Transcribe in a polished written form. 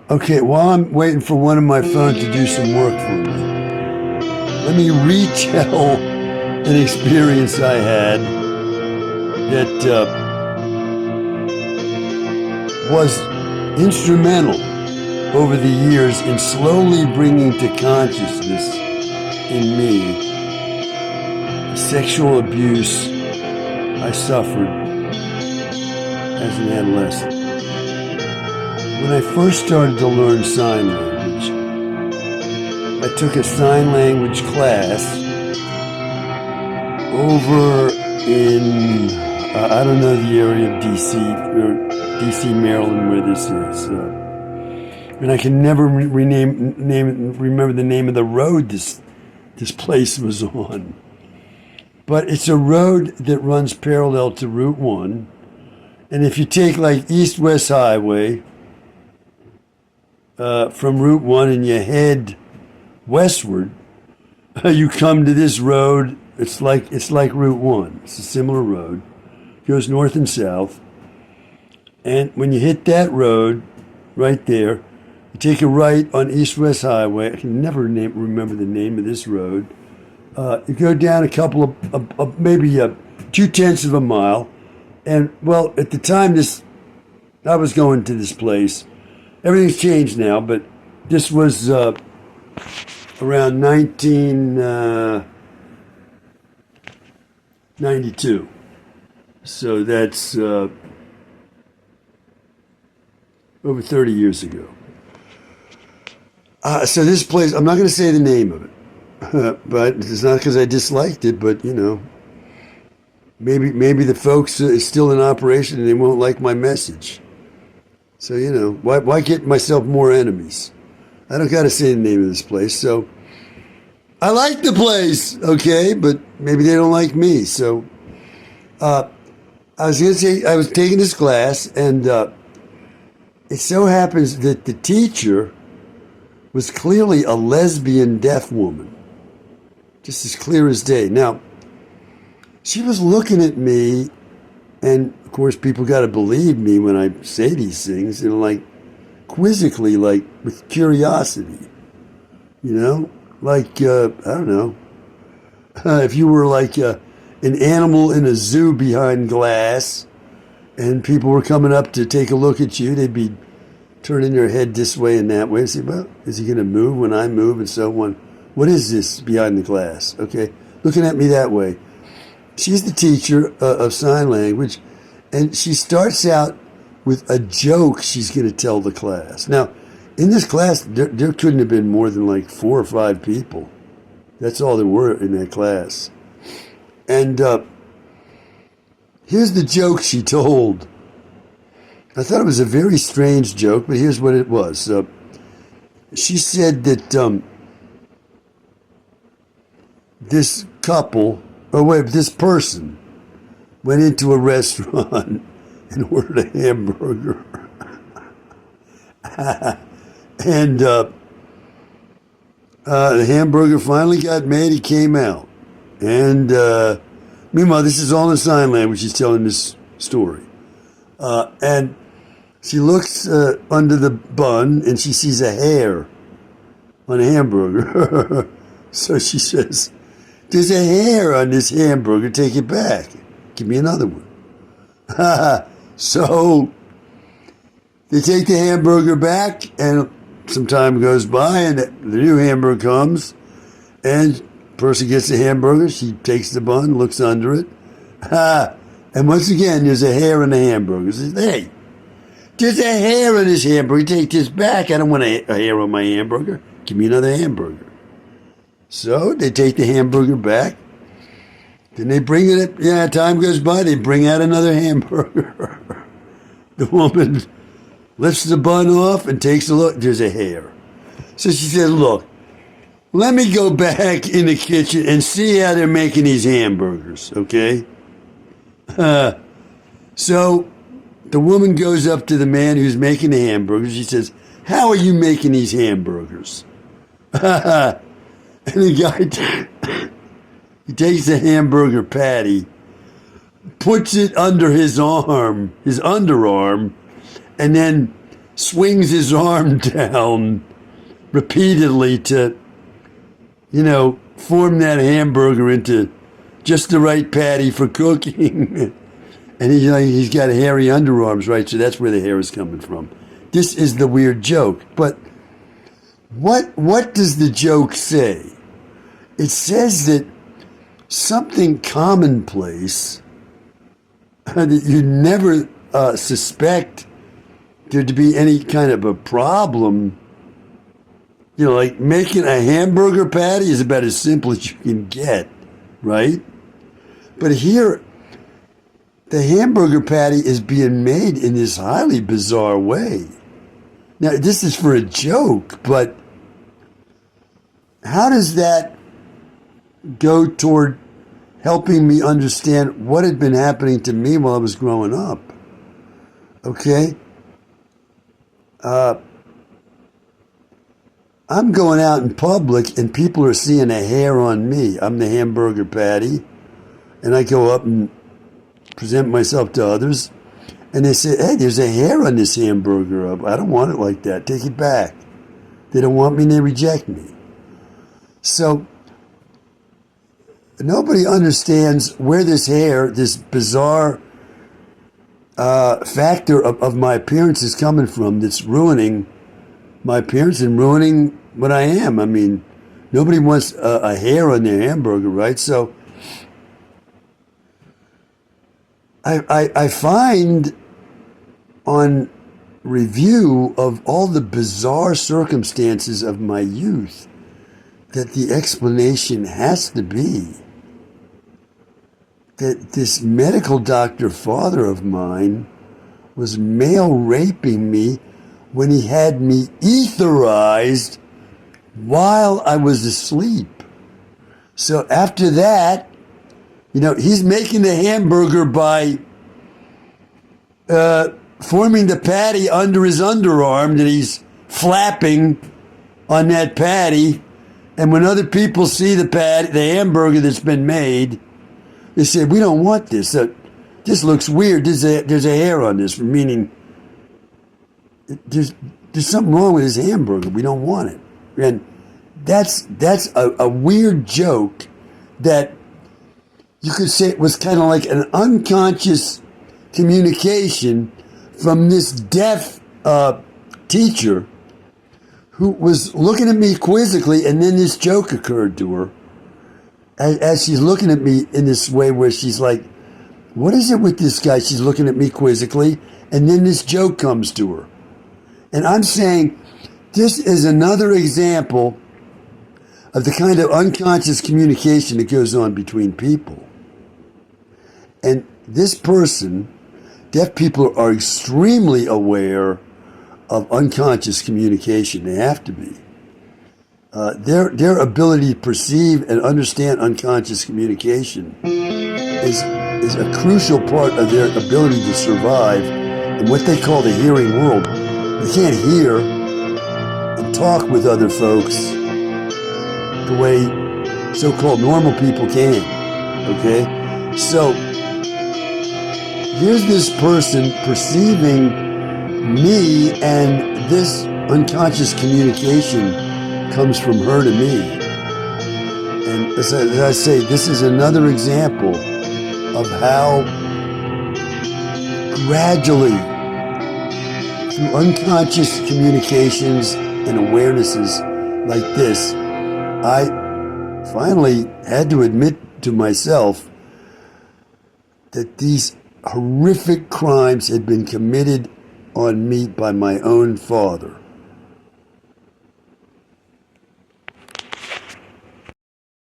Okay, while I'm waiting for one of my phones to do some work for me, let me retell an experience I had that was instrumental over the years in slowly bringing to consciousness in me the sexual abuse I suffered as an adolescent. When I first started to learn sign language, I took a sign language class over in, I don't know the area of DC, or DC, Maryland, where this is. And I can never remember the name of the road this place was on. But it's a road that runs parallel to Route 1. And if you take like East-West Highway from Route 1 and you head westward, you come to this road. It's like Route 1. It's a similar road. It goes north and south. And when you hit that road right there, you take a right on East-West Highway. I can never remember the name of this road. You go down a couple of maybe 2/10 of a mile. And, well, at the time I was going to this place. Everything's changed now, but this was around 1992. So that's over 30 years ago. So this place, I'm not going to say the name of it, but it's not because I disliked it, but, maybe the folks is still in operation and they won't like my message. So, why get myself more enemies? I don't got to say the name of this place. So I like the place, okay, but maybe they don't like me. So I was going to say, I was taking this class, and it so happens that the teacher was clearly a lesbian deaf woman, just as clear as day. Now, she was looking at me, and of course, people got to believe me when I say these things, like quizzically, like with curiosity, like, I don't know, if you were like an animal in a zoo behind glass and people were coming up to take a look at you, they'd be turning their head this way and that way and say, well, is he going to move when I move and so on? What is this behind the glass? Okay, looking at me that way. She's the teacher of sign language, and she starts out with a joke she's going to tell the class. Now, in this class, there couldn't have been more than like 4 or 5 people. That's all there were in that class. And here's the joke she told. I thought it was a very strange joke, but here's what it was. She said that this person went into a restaurant and ordered a hamburger. And the hamburger finally got made. It came out. And meanwhile, this is all in sign language. She's telling this story. And she looks under the bun and she sees a hair on a hamburger. So she says, there's a hair on this hamburger. Take it back. Give me another one. So they take the hamburger back, and some time goes by, and the new hamburger comes, and the person gets the hamburger. She takes the bun, looks under it. And once again, there's a hair in the hamburger. She says, hey, there's a hair on this hamburger. Take this back. I don't want a hair on my hamburger. Give me another hamburger. So they take the hamburger back. Then they bring it, time goes by, they bring out another hamburger. The woman lifts the bun off and takes a look. There's a hair. So she says, look, let me go back in the kitchen and see how they're making these hamburgers, okay? So the woman goes up to the man who's making the hamburgers. She says, how are you making these hamburgers? And the guy, he takes the hamburger patty, puts it under his arm, his underarm, and then swings his arm down repeatedly to, form that hamburger into just the right patty for cooking. And he's got hairy underarms, right? So that's where the hair is coming from. This is the weird joke. But what does the joke say? It says that something commonplace that you never suspect there to be any kind of a problem. Like making a hamburger patty is about as simple as you can get, right? But here, the hamburger patty is being made in this highly bizarre way. Now, this is for a joke, but how does that go toward helping me understand what had been happening to me while I was growing up? Okay? I'm going out in public and people are seeing a hair on me. I'm the hamburger patty. And I go up and present myself to others. And they say, hey, there's a hair on this hamburger. I don't want it like that. Take it back. They don't want me and they reject me. So nobody understands where this hair, this bizarre factor of my appearance is coming from that's ruining my appearance and ruining what I am. I mean, nobody wants a hair on their hamburger, right? So I find on review of all the bizarre circumstances of my youth that the explanation has to be that this medical doctor father of mine was male raping me when he had me etherized while I was asleep. So after that, he's making the hamburger by forming the patty under his underarm that he's flapping on that patty. And when other people see the hamburger that's been made, they say, we don't want this. This looks weird. There's a hair on this, meaning there's something wrong with his hamburger. We don't want it. And that's a weird joke that you could say it was kind of like an unconscious communication from this deaf teacher who was looking at me quizzically, and then this joke occurred to her as she's looking at me in this way where she's like, what is it with this guy? She's looking at me quizzically, and then this joke comes to her. And I'm saying this is another example of the kind of unconscious communication that goes on between people. And this person, deaf people are extremely aware of unconscious communication. They have to be. Their ability to perceive and understand unconscious communication is a crucial part of their ability to survive in what they call the hearing world. They can't hear and talk with other folks the way so-called normal people can. Okay? So here's this person perceiving me, and this unconscious communication comes from her to me. And as I say, this is another example of how gradually, through unconscious communications and awarenesses like this, I finally had to admit to myself that these horrific crimes had been committed on me by my own father.